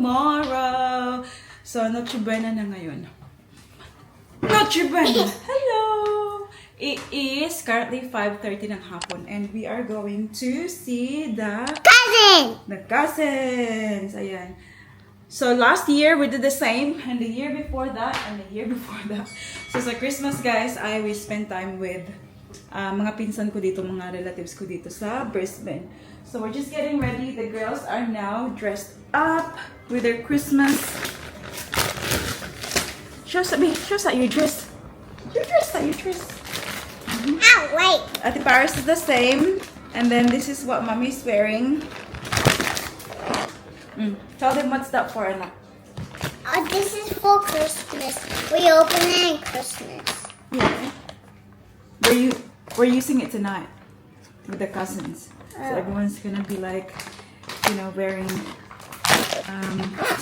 tomorrow. So, Noche Buena na ngayon. Noche Buena! Hello! It is currently 5:30 ng hapon and we are going to see the cousins! Ayan. So, last year we did the same and the year before that and the year before that. So, sa Christmas guys, we spent time with mga pinsan ko dito, mga relatives ko dito sa Brisbane. So, we're just getting ready. The girls are now dressed up with their Christmas. Show sa your dress. Your dress. Oh, wait. Ate Paris is the same. And then this is what Mommy's wearing. Tell them what's that for, anak. This is for Christmas. We open it at Christmas. Yeah. We're using it tonight with the cousins. So everyone's gonna be like, you know, wearing.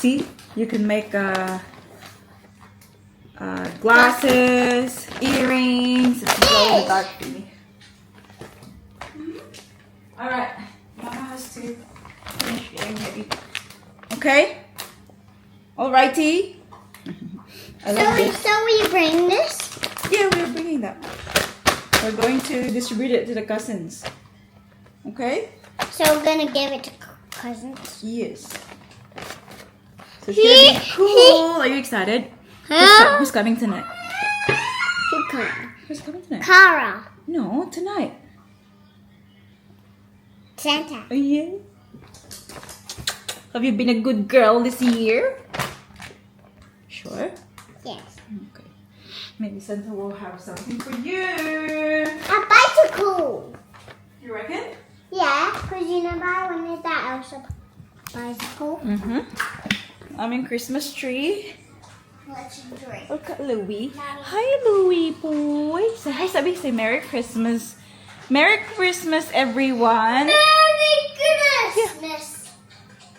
See, you can make glasses, earrings. It's glow in the dark thingy. All right, Mama has to finish getting ready. Okay. Alrighty. So we bring this? Yeah, we're bringing that. We're going to distribute it to the cousins. Okay? So we're gonna give it to cousins? Yes. So it's gonna be cool. Are you excited? Who's coming tonight? Who's coming tonight? Cara. No, tonight. Santa. Oh, yeah. Have you been a good girl this year? Sure? Yes. Okay. Maybe Santa will have something for you. A bicycle. You reckon? Yeah, because you never wanted that else a bicycle. I'm in Christmas tree. Let's drink. Look at Louie. Hi, Louie boy. Say hi, sabi. Say Merry Christmas. Merry Christmas, everyone. Merry Christmas.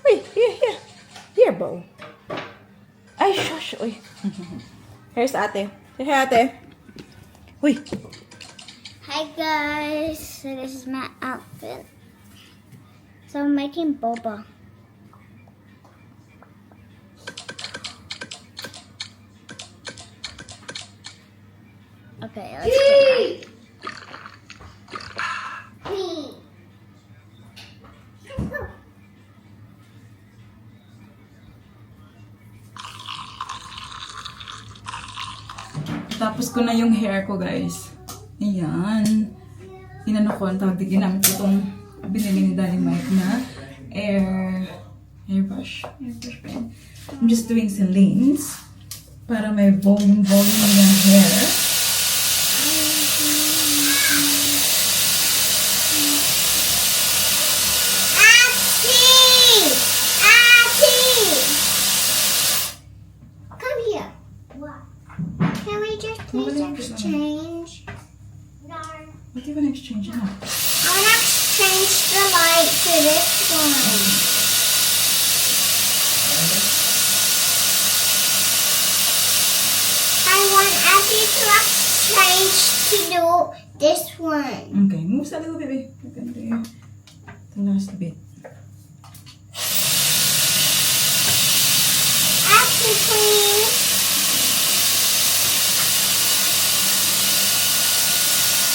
Wait, here. Here, Bo. Ay, shush. Uy. Here's ate. Say hi, ate. Uy. Hi guys. So this is my outfit. So I'm making boba. Okay, let's go. Tapos ko na yung hair ko, guys. Ayan. Inano ko, ang tawag din. Ginamit ko itong binili ni Daddy Mike na airbrush pen. I'm just doing Celine's para may volume yung hair. Exchange. No. What do you want to exchange now? I want to exchange the light to this one. I want Abby to exchange to do this one. Okay, move a little bit, baby. We're gonna do the last bit. Abby, please.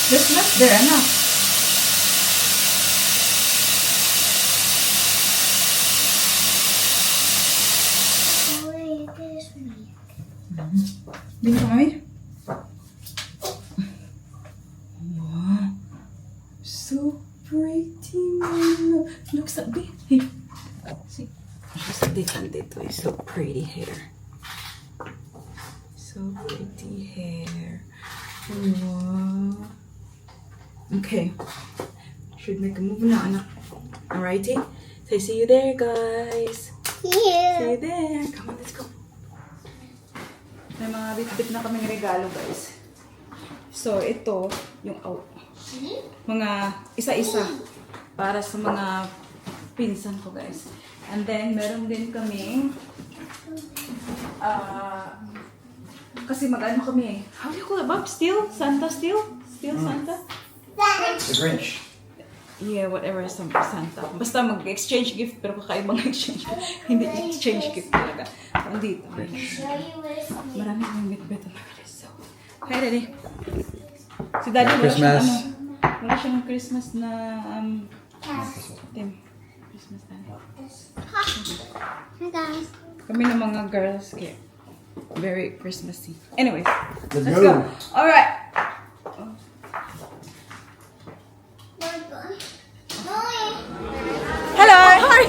There's not there enough. Bini ka, Mami? Wow. So pretty. Looks at me. Hey. See? Just different dito. So pretty hair. So pretty hair. Wow. Okay. Should make a move na, anak. Alrighty? So, see you there, guys. See you there. Come on, let's go. May mga bit-bit na kaming regalo, guys. So, ito, yung mga isa-isa para sa mga pinsan ko, guys. And then, meron din kaming kasi mag-ano kami eh. How do you call it, Bob? Steel? Santa Steel? Steel Santa? The Grinch. Yeah, whatever some Santa. Basta mag-exchange gift pero kakaibang exchange gift. Hindi exchange gift talaga. Andito. Maraming may beto na so. Hi, Daddy. Si Daddy wala Christmas. siyang wala siyang Christmas na theme. Christmas na. Hi guys. Kami ng mga girls kaya very Christmassy. Anyways, let's go. go. Alright. Hello! Hi!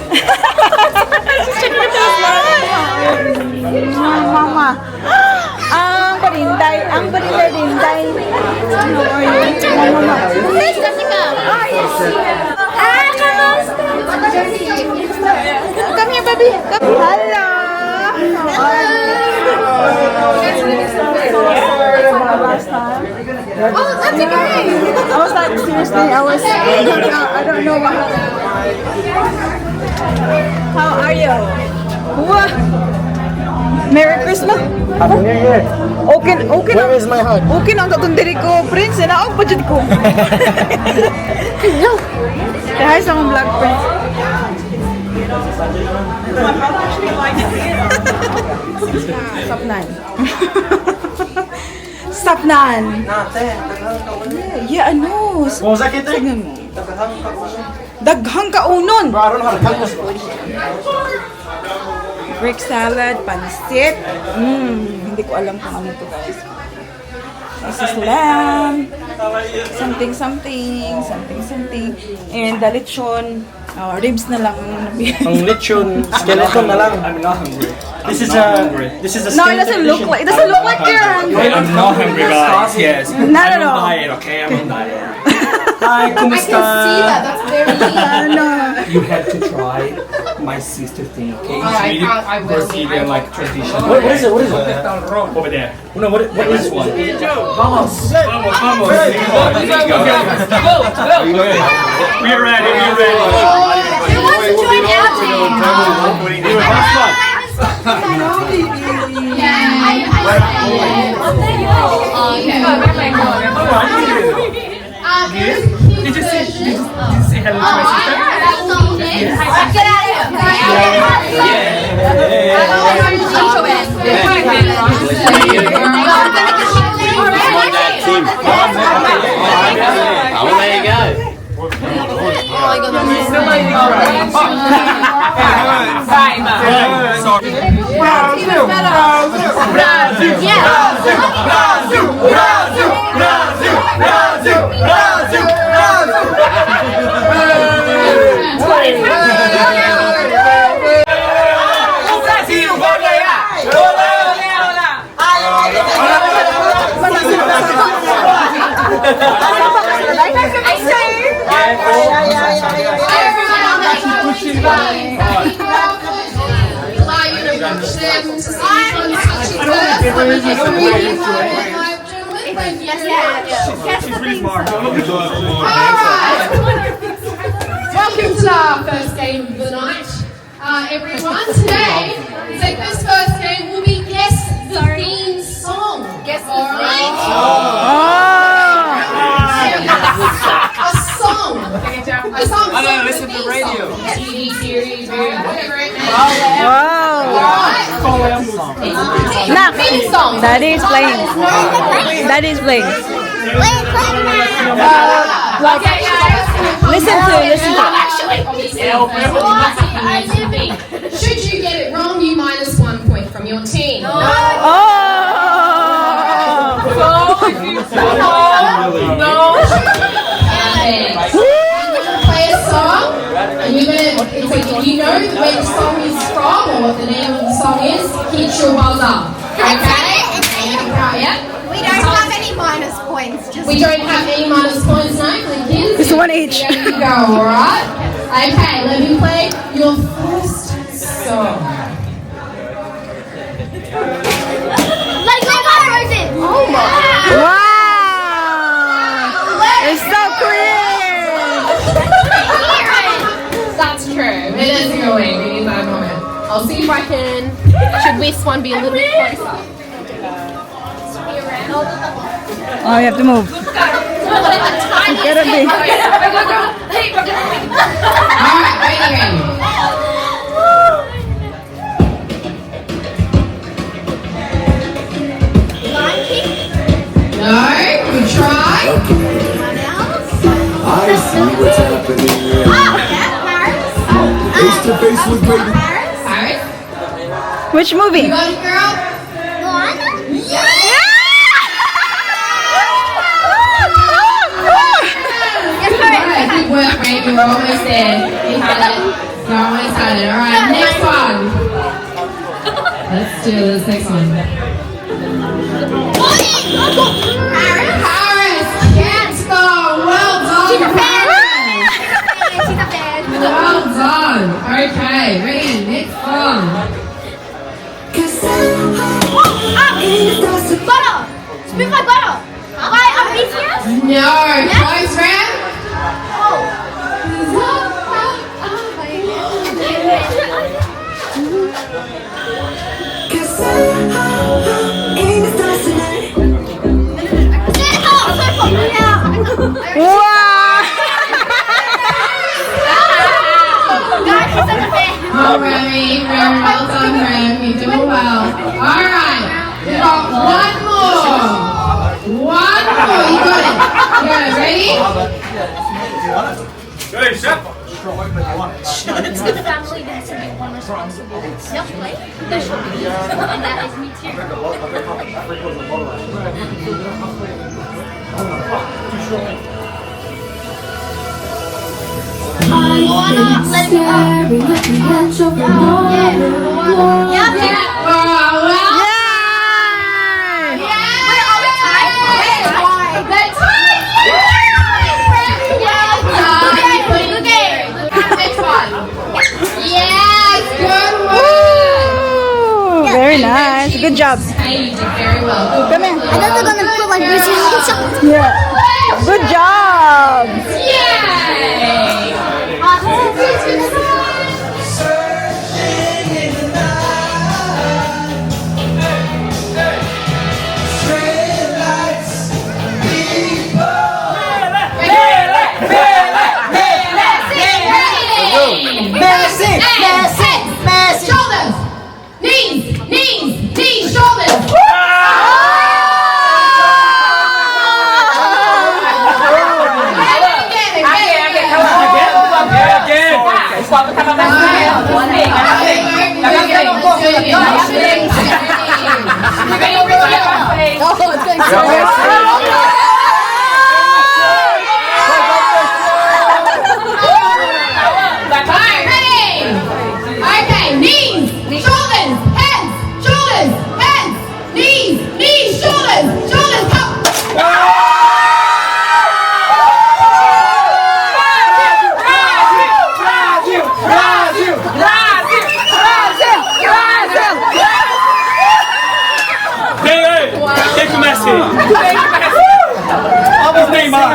Mama! Ang parinday! Ang parinday! How are you? Mama! Where's Jessica? Oh, yes. Hi, Come here, baby! Come. Hello! How are Oh, that's okay. I was like, seriously, I don't know what happened. How are you? What? Merry Christmas? Happy New Year. Okay Where na. is my hug? Okay na ang katundiri ko, Prince. Na ang budget ko. Hello. Kaya sa akong vlog, Prince. Sapnan. Sapnan. Yeah, ano? Kung sakit eh. Tignan mo. Daghang kaunon. Baron harkang mo. Greek salad, pansit. Hindi ko alam kung ano to, guys. This is lamb. Something. And the lechon. Ribs na lang. Ang lechon, skeleton na lang. I'm not hungry. This is a No, it doesn't look like you're hungry. I'm not hungry, guys. Yes. Not at I'm all. on diet, okay? I'm on diet. Hi, kumusta? That's very You have to try my sister thing, okay? Alright, It's really I will. Brazilian, like, tradition. What is it? What is it? Over there. No, what is This it? one. Vamos. Vamos. Go. We're ready. Who wants to join our team? Did you say hello to my sister? Get out of Oh, there you go. Welcome to our first game of the night, everyone. Today, this first game will be guess the theme song. Guess the theme A song. A song. I don't listen to radio. TV series, whatever it may be. Wow. Nah, theme song. Daddy is playing. Listen to. Actually, should you get it wrong, you minus 1 point from your team. Play a song, and you're gonna. It's like if you know where the song is from or what the name of the song is, hit your buzzer. Okay? Yeah. We don't have any minus points. Just We don't have any minus points now for the kids. It's one each. There you go, alright? Okay, let me play your first song. Like Frozen. Oh my. Wow! It's so cringe! That's true. It is annoying. We need that moment. I'll see if I can. Should this one be a little bit closer? Oh, you have to move. Gotta be. Alright, ready. No, good try. I see what's happening here. Face to face with great. Paris, Which movie? you got it, girl? Alright, good work, mate. You're almost there. You had it. You almost had it. Alright, next one. Let's do this next one. Paris, yes, go. Well done. She's a fan. Well done. Okay, ready, next one. Butter. Smooth like butter. Why are these here? No, close round. Oh, Remy, very well done, Rem. You're doing well. All right, we've got one more. One more. You got it. Go, ready? It's the family that should be one responsible. Just like there should be, and that is me too. Very nice. Good job. Hey, you did very well. Come here. I thought they were gonna put like this. Yeah. Good job. Yay! Shoulders, knees, shoulders. Okay, knees, shoulders, heads, knees, shoulders, come. Take the message. Almost Neymar.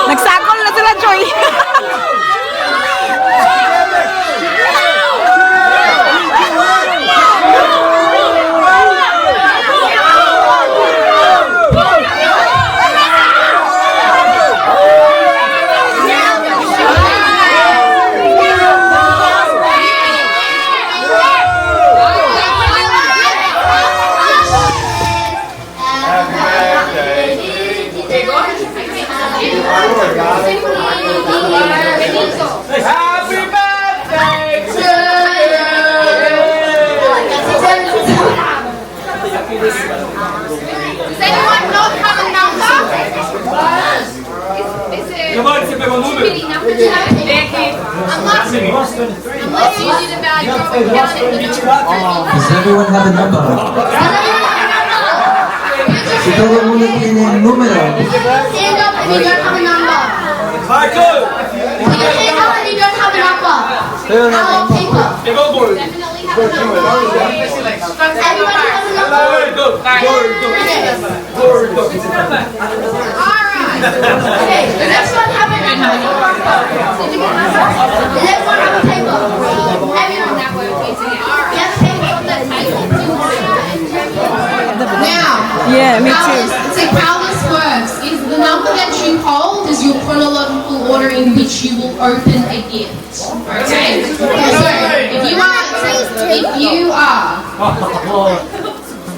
Nagsakol na sila, Joy. Happy birthday to Does anyone not have a number? Giovanni, você pegou o número? Unless you did a bad job of counting the numbers. Does everyone have a number? Si todo el mundo tiene un número. Stand up if you don't have a number. Michael! Stand up if you don't have a number. Hello, people. Pegou o bolo. Definitely have Alright. Okay, the next one have a paper. Did you get my phone? The next one have a paper. Have it on that way. Have a paper on that table. Now, Yeah, me too. see how this works is the number that you hold is your chronological order in which you will open a gift. Okay? So if you are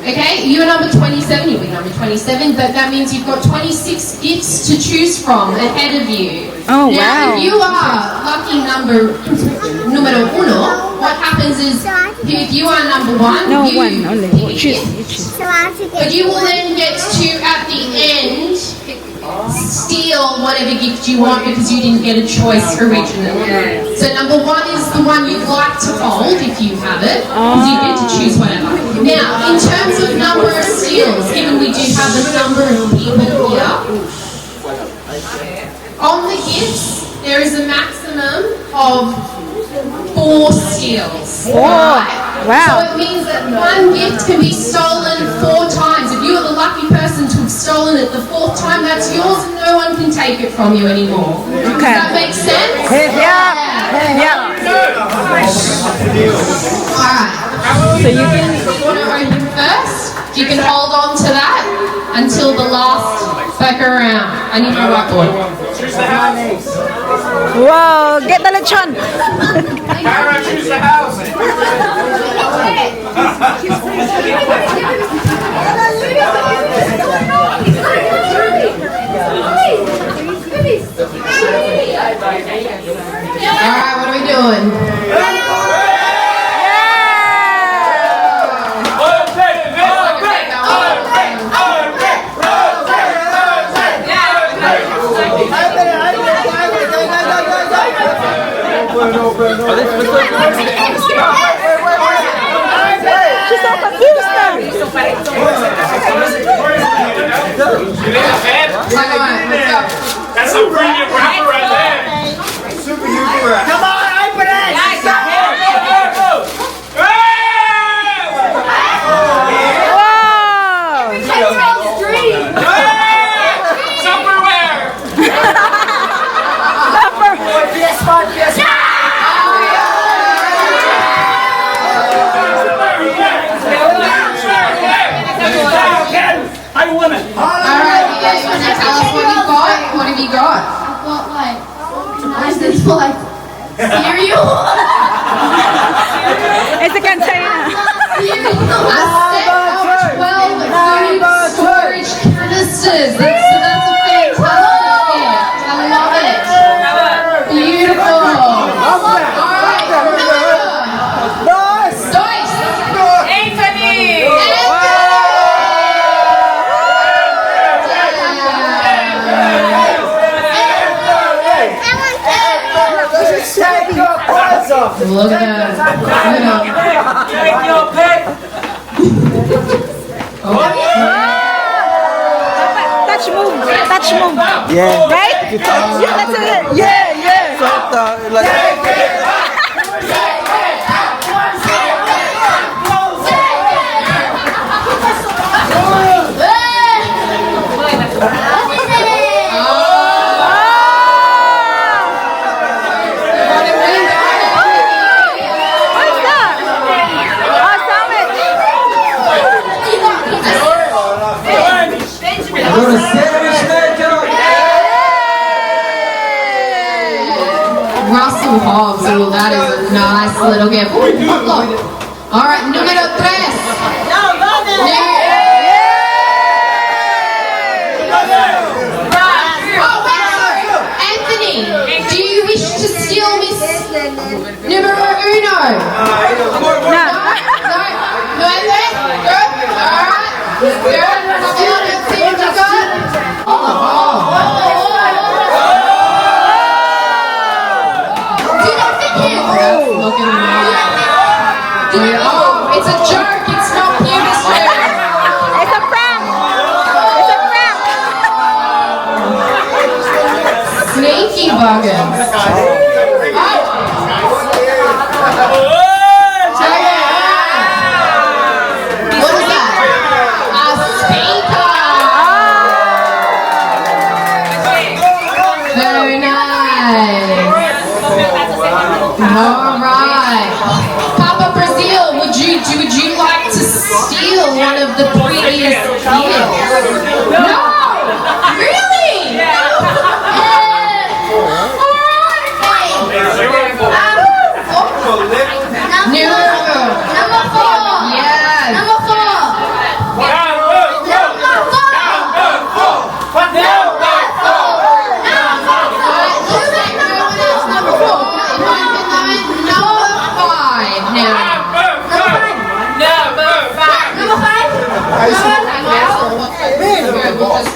okay, you are number 27, you'll be number 27, but that means you've got 26 gifts to choose from ahead of you. Oh, Now, wow. if you are lucky numero uno, what happens is if you are number one, No, you one only. pick a Choose. gift. You choose. So I have to But get you will then get to, at the end, steal whatever gift you want because you didn't get a choice originally. So number one is the one you'd like to hold if you have it, because you get to choose whatever. Now, in terms of number of steals, given we do have a number of people here, on the gifts, there is a maximum of 4 steals. Right? Wow. So it means that one gift can be stolen 4 times. If you are the lucky person to have stolen it the 4th time, that's yours and no one can take it from you anymore. Does that make sense? Yeah. Yeah. Alright. So you can. If you want to open first, you can hold on to that until the last back around. I need my whiteboard. Wow, get the lechon. Kara, choose the house. Alright, what are we doing? She's so confused now. That's a brilliant rapper right there. Come on, open it! I won it! Alright, you guys want to tell us what you got? What have you got? I've got like license for like cereal. It's a container. A set of 12 food storage canisters. That's a fantastic gift. I love it. Beautiful. Alright, Joyce. Anthony. Look at that. Take your pick! Touch move. Touch move. Yeah. Right? Yeah, that's it. Yeah, yeah. What's that? Oh, sandwich. You're a sandwich maker. Russell Hobbs, oh, that is a nice little gift. Ooh, look. All right, número 3. Oh, wait, sorry. Anthony, do you wish to steal Miss Numero Uno? No, Anthony? Good? All right. Good. Let's see what you got. Do not fit him. Look at him. Oh, it's a joke. It's not pubis hair. It's a prank. It's a prank. Sneaky buggers. Oh. Check it out. All right. Papa Brazil, would you like to steal one of the previous gifts? No. Really? Number 4. Yes. Number 4.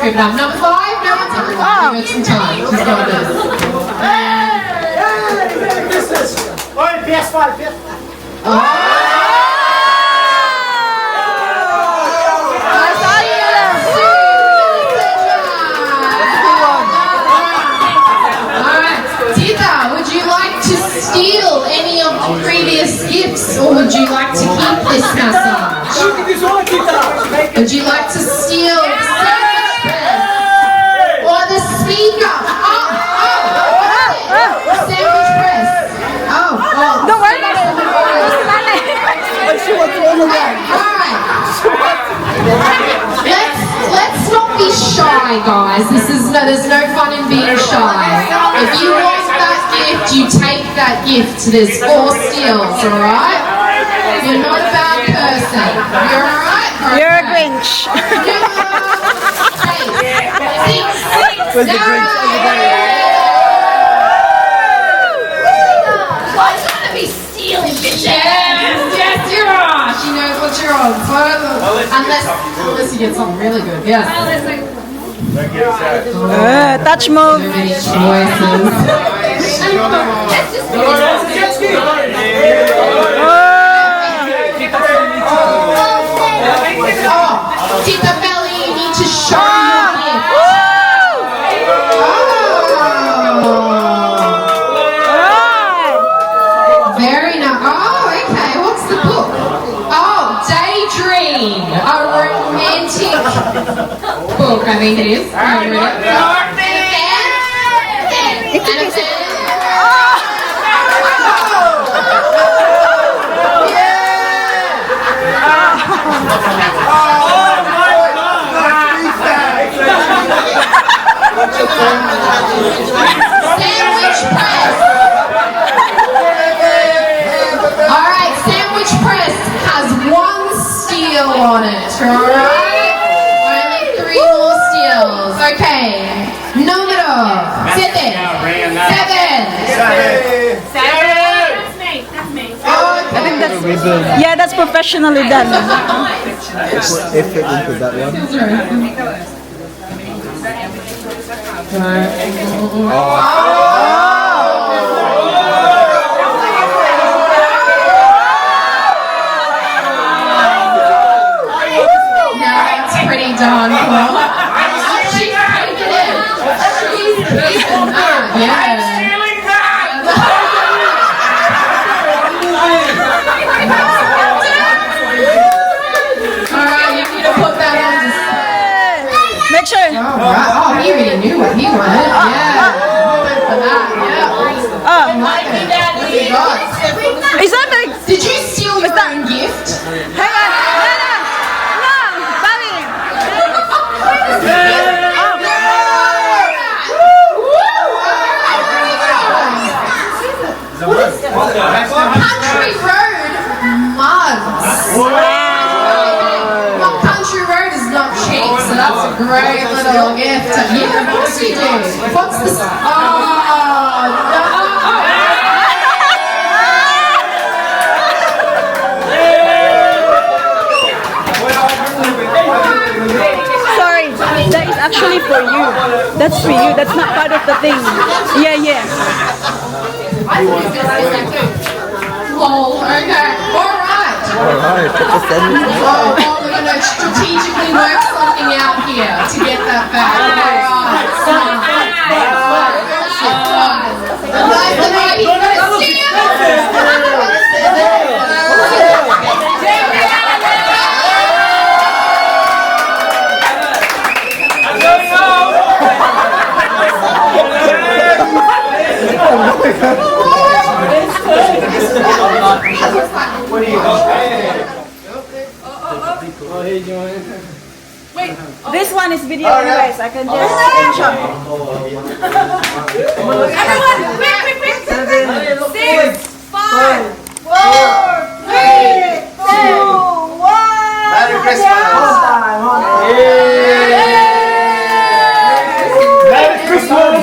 Number 5, no one's ever give it some time. She's got this. PS5. Alright, Tita, would you like to steal any of the previous gifts or would you like to keep this massage? Would you like to steal the sandwich press or the speaker? Sandwich press. Don't worry about it. Alright. Let's not be shy, guys. There's no fun in being shy. If you want that gift, you take that gift. There's 4 steals, alright? You're not a bad person. You're alright? You're a Grinch. Yes, you're on. She knows what you're on. Unless you get something really good. Yes. Touch move. So many choices. Tita Belly, you need to show your gift. Very nice. Oh, okay. What's the book? Oh, Daydream. A romantic book, I think it is. And a pen. Sandwich press. Alright, sandwich press has 1 steal on it, alright? Only 3 more steals. Okay. Número 7. 7. That's me. I think that's that's professionally done. Effort into that one. That's pretty darn cool. She's taking it. She's taking that. Yeah. Alright, you need to put that on. Make sure. Oh, he really knew what he wanted. Yeah. For that. Yeah. Is that like? Did you steal your own gift? Hang on. No, Bobby. Country Road mugs. Well, Country Road is not cheap, so that's a great little gift. Yeah, of course you do. What's this? Oh, no. Sorry, that is actually for you. That's for you. That's not part of the thing. Yeah. Lol, okay. Alright. Oh, we're going to strategically work something out here to get that back. This one is video anyways. I can just screenshot. Everyone, quick, quick, quick. 6, 5, 4, 3, 2, 1. Merry Christmas! Merry Christmas!